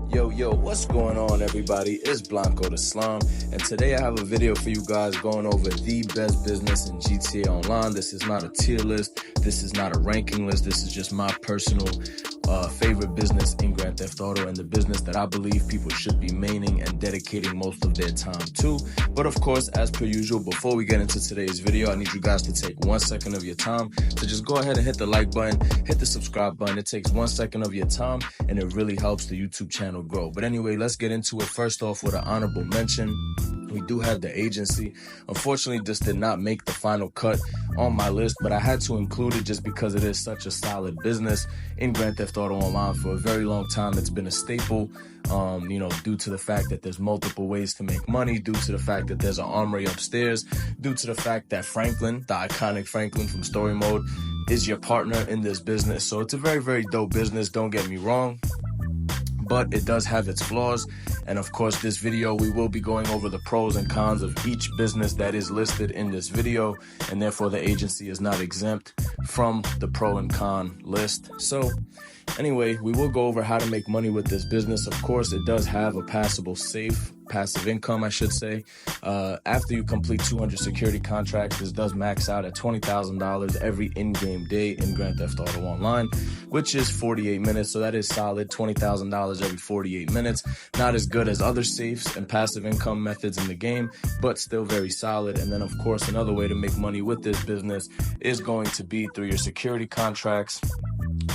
Yo, what's going on, everybody? It's Blanco the Slum, and today I have a video for you guys going over the best business in GTA Online. This is not a tier list. This is not a ranking list. This is just my personal favorite business in Grand Theft Auto, and the business that I believe people should be maining and dedicating most of their time to. But of course, as per usual, before we get into today's video, I need you guys to take 1 second of your time to just go ahead and hit the like button, hit the subscribe button. It takes 1 second of your time, and it really helps the YouTube channel grow. But anyway, let's get into it. First off, with an honorable mention, we do have the agency. Unfortunately, this did not make the final cut on my list, but I had to include it just because it is such a solid business in Grand Theft Auto Online. For a very long time, it's been a staple, due to the fact that there's multiple ways to make money, due to the fact that there's an armory upstairs, due to the fact that Franklin, the iconic Franklin from Story Mode, is your partner in this business. So it's a very, very dope business, don't get me wrong, but it does have its flaws. And of course, this video, we will be going over the pros and cons of each business that is listed in this video, and therefore the agency is not exempt from the pro and con list. So anyway, we will go over how to make money with this business. Of course, it does have a passive income, I should say. After you complete 200 security contracts, this does max out at $20,000 every in-game day in Grand Theft Auto Online, which is 48 minutes. So that is solid, $20,000 every 48 minutes. Not as good as other safes and passive income methods in the game, but still very solid. And then, of course, another way to make money with this business is going to be through your security contracts.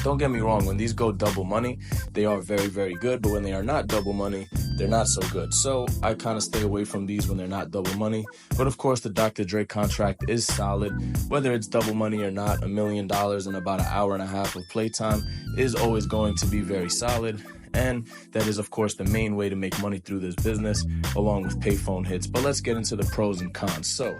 Don't get me wrong, when these go double money, they are very, very good, but when they are not double money, they're not so good. So I kind of stay away from these when they're not double money. But of course, the Dr. Dre contract is solid. Whether it's double money or not, $1 million in about an hour and a half of playtime is always going to be very solid. And that is, of course, the main way to make money through this business, along with payphone hits. But let's get into the pros and cons. So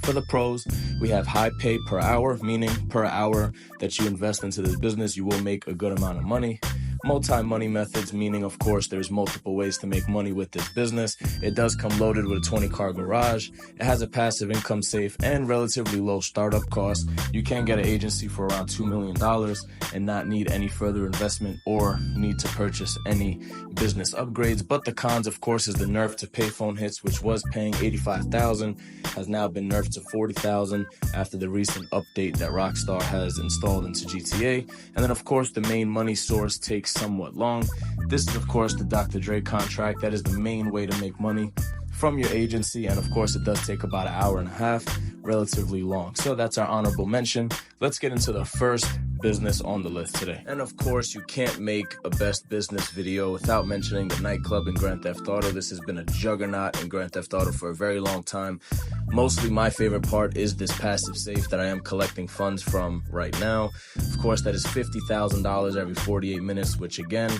for the pros, we have high pay per hour, meaning per hour that you invest into this business, you will make a good amount of money. Multi-money methods, meaning, of course, there's multiple ways to make money with this business. It does come loaded with a 20-car garage. It has a passive income safe and relatively low startup costs. You can get an agency for around $2 million and not need any further investment or need to purchase any business upgrades. But the cons, of course, is the nerf to payphone hits, which was paying $85,000, has now been nerfed to $40,000 after the recent update that Rockstar has installed into GTA. And then, of course, the main money source takes somewhat long. This is, of course, the Dr. Dre contract. That is the main way to make money from your agency, and of course it does take about an hour and a half, relatively long. So that's our honorable mention. Let's get into the first business on the list today. And of course, you can't make a best business video without mentioning the nightclub in Grand Theft Auto. This has been a juggernaut in Grand Theft Auto for a very long time. Mostly my favorite part is this passive safe that I am collecting funds from right now. Of course, that is $50,000 every 48 minutes, which again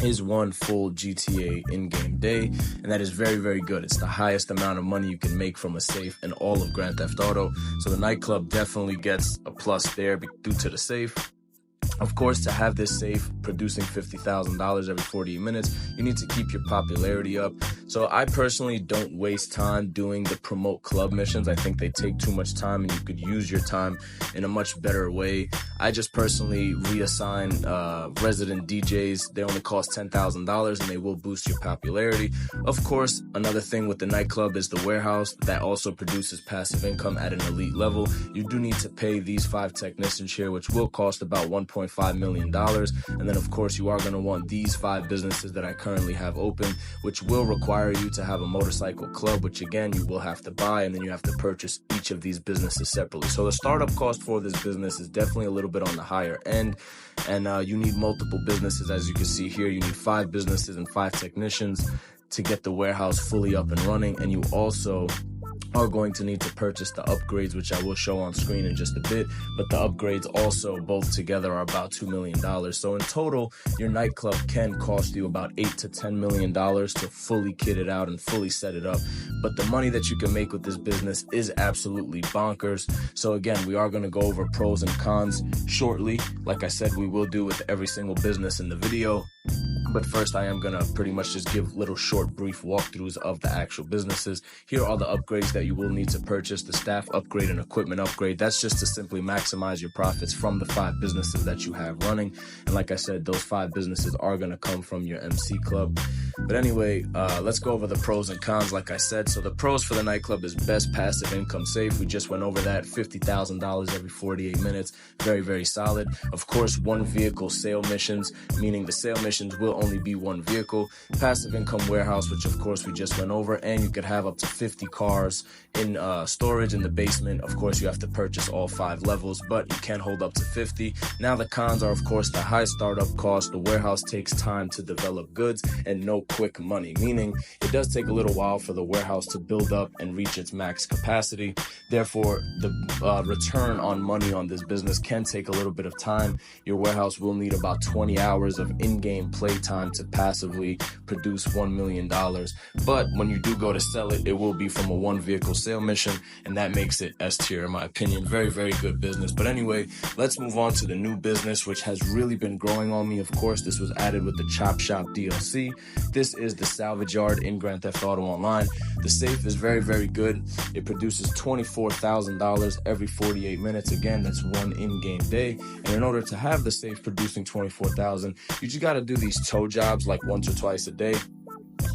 is one full GTA in-game day, and that is very, very good. It's the highest amount of money you can make from a safe in all of Grand Theft Auto, so the nightclub definitely gets a plus there due to the safe. Of course, to have this safe producing $50,000 every 48 minutes, you need to keep your popularity up. So I personally don't waste time doing the promote club missions. I think they take too much time and you could use your time in a much better way. I just personally reassign resident DJs. They only cost $10,000 and they will boost your popularity. Of course, another thing with the nightclub is the warehouse that also produces passive income at an elite level. You do need to pay these 5 technicians here, which will cost about $1.5 million. And then, of course, you are going to want these 5 businesses that I currently have open, which will require you to have a motorcycle club, which again, you will have to buy, and then you have to purchase each of these businesses separately. So the startup cost for this business is definitely a little bit on the higher end, and you need multiple businesses. As you can see here, you need 5 businesses and 5 technicians to get the warehouse fully up and running, and you also are going to need to purchase the upgrades, which I will show on screen in just a bit, but the upgrades also both together are about $2 million. So in total, your nightclub can cost you about $8 to $10 million to fully kit it out and fully set it up. But the money that you can make with this business is absolutely bonkers. So again, we are going to go over pros and cons shortly. Like I said, we will do with every single business in the video. But first, I am going to pretty much just give little short, brief walkthroughs of the actual businesses. Here are the upgrades that you will need to purchase: the staff upgrade and equipment upgrade. That's just to simply maximize your profits from the 5 businesses that you have running. And like I said, those 5 businesses are going to come from your MC club. But anyway, let's go over the pros and cons, like I said. So the pros for the nightclub is best passive income safe. We just went over that. $50,000 every 48 minutes. Very, very solid. Of course, 1 vehicle sale missions, meaning the sale missions will only be 1 vehicle. Passive income warehouse, which of course we just went over, and you could have up to 50 cars in storage in the basement. Of course, you have to purchase all 5 levels, but you can hold up to 50. Now the cons are, of course, the high startup cost. The warehouse takes time to develop goods and no quick money, meaning it does take a little while for the warehouse to build up and reach its max capacity. Therefore, the return on money on this business can take a little bit of time. Your warehouse will need about 20 hours of in-game play time to passively produce $1 million. But when you do go to sell it, it will be from a 1 vehicle sale mission, and that makes it S tier in my opinion. Very, very good business. But anyway, let's move on to the new business, which has really been growing on me. Of course, this was added with the Chop Shop DLC. This is the Salvage Yard in Grand Theft Auto Online. The safe is very, very good. It produces $24,000 every 48 minutes. Again, that's 1 in-game day. And in order to have the safe producing $24,000, you just got to do these tow jobs like once or twice a day,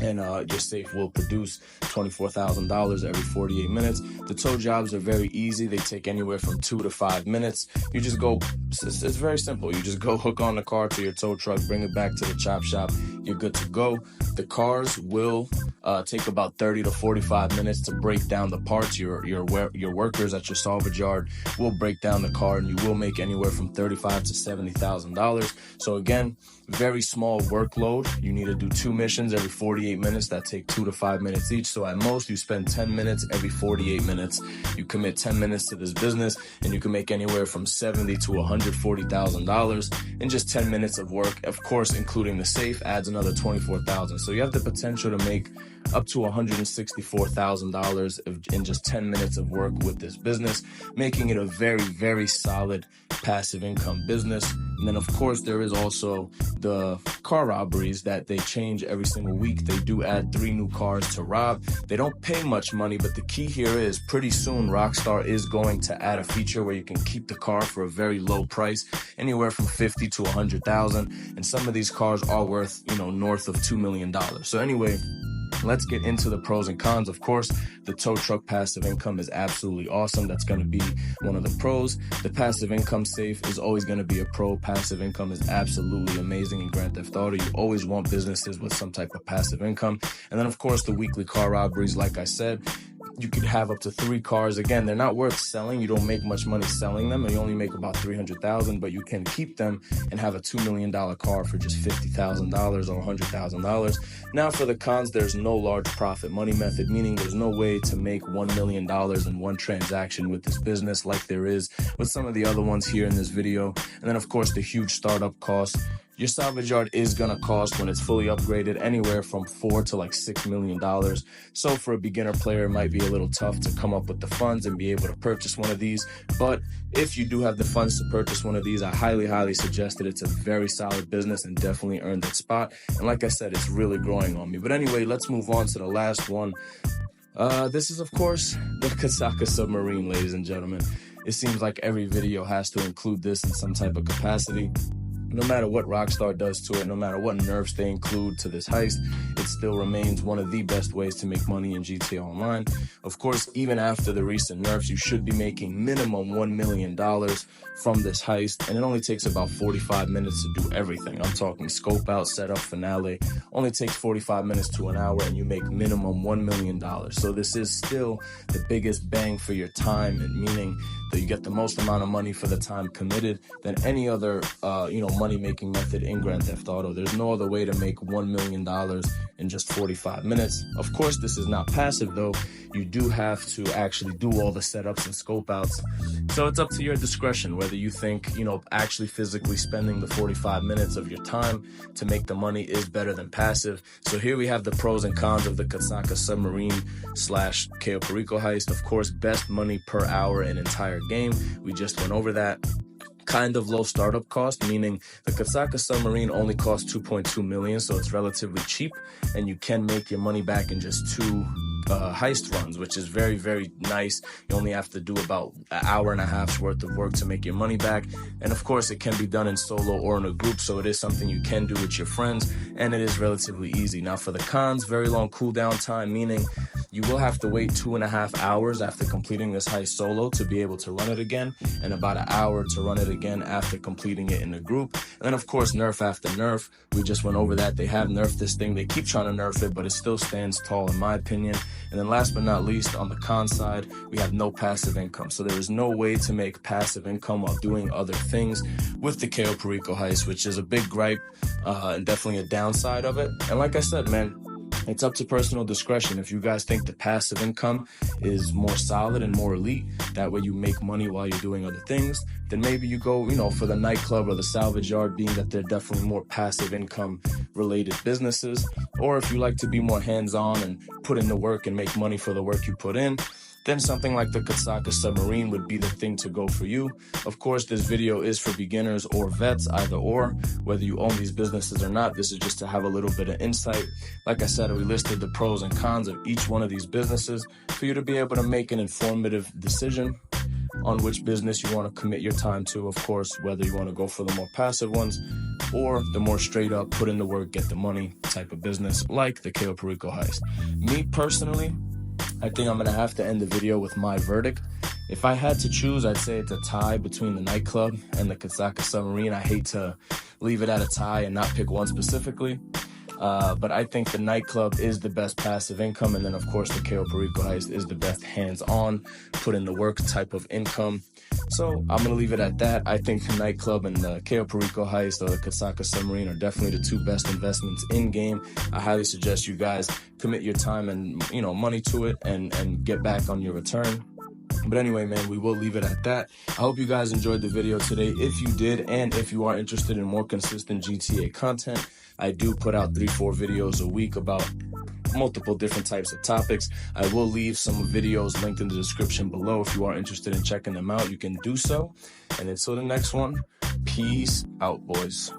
and your safe will produce $24,000 every 48 minutes. The tow jobs are very easy. They take anywhere from 2 to 5 minutes. You just go, it's very simple. You just go hook on the car to your tow truck, bring it back to the chop shop. You're good to go. The cars will take about 30 to 45 minutes to break down the parts. Your workers at your salvage yard will break down the car, and you will make anywhere from $35,000 to $70,000. So again, very small workload. You need to do 2 missions every 48 minutes that take 2 to 5 minutes each. So at most, you spend 10 minutes every 48 minutes. You commit 10 minutes to this business, and you can make anywhere from $70,000 to $140,000 in just 10 minutes of work. Of course, including the safe adds another $24,000. So you have the potential to make up to $164,000 in just 10 minutes of work with this business, making it a very, very solid passive income business. And then, of course, there is also the car robberies that they change every single week. They do add 3 new cars to rob. They don't pay much money, but the key here is pretty soon Rockstar is going to add a feature where you can keep the car for a very low price, anywhere from $50,000 to $100,000. And some of these cars are worth, north of $2 million. So anyway, let's get into the pros and cons. Of course, the tow truck passive income is absolutely awesome. That's going to be one of the pros. The passive income safe is always going to be a pro. Passive income is absolutely amazing in Grand Theft Auto. You always want businesses with some type of passive income. And then, of course, the weekly car robberies, like I said, you could have up to 3 cars. Again, they're not worth selling. You don't make much money selling them, and you only make about $300,000, but you can keep them and have a $2 million car for just $50,000 or $100,000. Now for the cons, there's no large profit money method, meaning there's no way to make $1 million in one transaction with this business like there is with some of the other ones here in this video. And then, of course, the huge startup cost. Your salvage yard is going to cost, when it's fully upgraded, anywhere from $4 to like $6 million. So for a beginner player, it might be a little tough to come up with the funds and be able to purchase one of these. But if you do have the funds to purchase one of these, I highly, highly suggest it. It's a very solid business and definitely earned its spot. And like I said, it's really growing on me. But anyway, let's move on to the last one. This is, of course, the Kasaka Submarine, ladies and gentlemen. It seems like every video has to include this in some type of capacity. No matter what Rockstar does to it, no matter what nerfs they include to this heist, it still remains one of the best ways to make money in GTA Online. Of course, even after the recent nerfs, you should be making minimum $1 million from this heist, and it only takes about 45 minutes to do everything. I'm talking scope out, setup, finale. Only takes 45 minutes to an hour, and you make minimum $1 million. So this is still the biggest bang for your time, and meaning that you get the most amount of money for the time committed than any other, money-making method in Grand Theft Auto. There's no other way to make $1 million in just 45 minutes. Of course, this is not passive, though. You do have to actually do all the setups and scope outs. So it's up to your discretion whether you think, actually physically spending the 45 minutes of your time to make the money is better than passive. So here we have the pros and cons of the Kasaka Submarine / Cayo Perico heist. Of course, best money per hour in entire game. We just went over that. kind of low startup cost, meaning the Kasaka Submarine only costs 2.2 million, so it's relatively cheap, and you can make your money back in just 2 heist runs, which is very, very nice. You only have to do about an hour and a half's worth of work to make your money back. And of course, it can be done in solo or in a group, so it is something you can do with your friends, and it is relatively easy. Now for the cons, very long cooldown time, meaning you will have to wait 2.5 hours after completing this heist solo to be able to run it again, and about an hour to run it again after completing it in a group. And then of course, nerf after nerf. We just went over that. They have nerfed this thing. They keep trying to nerf it, but it still stands tall in my opinion. And then last but not least, on the con side, we have no passive income. So there is no way to make passive income while doing other things with the Cayo Perico heist, which is a big gripe and definitely a downside of it. And like I said, man, it's up to personal discretion. If you guys think the passive income is more solid and more elite, that way you make money while you're doing other things, then maybe you go, for the nightclub or the salvage yard, being that they're definitely more passive income related businesses. Or if you like to be more hands-on and put in the work and make money for the work you put in, then something like the Kasaka Submarine would be the thing to go for you. Of course, this video is for beginners or vets, either or. Whether you own these businesses or not, this is just to have a little bit of insight. Like I said, we listed the pros and cons of each one of these businesses for you to be able to make an informative decision on which business you want to commit your time to. Of course, whether you want to go for the more passive ones or the more straight up, put in the work, get the money type of business like the Cayo Perico heist. Me personally, I think I'm going to have to end the video with my verdict. If I had to choose, I'd say it's a tie between the nightclub and the Kasaka Submarine. I hate to leave it at a tie and not pick one specifically. But I think the nightclub is the best passive income. And then, of course, the Cayo Perico heist is the best hands-on, put in the work type of income. So I'm going to leave it at that. I think the nightclub and the Cayo Perico heist or the Kasaka Submarine are definitely the 2 best investments in game. I highly suggest you guys commit your time and, money to it and get back on your return. But anyway, man, we will leave it at that. I hope you guys enjoyed the video today. If you did, and if you are interested in more consistent GTA content, I do put out 3-4 videos a week about multiple different types of topics. I will leave some videos linked in the description below. If you are interested in checking them out, you can do so. And until the next one, peace out, boys.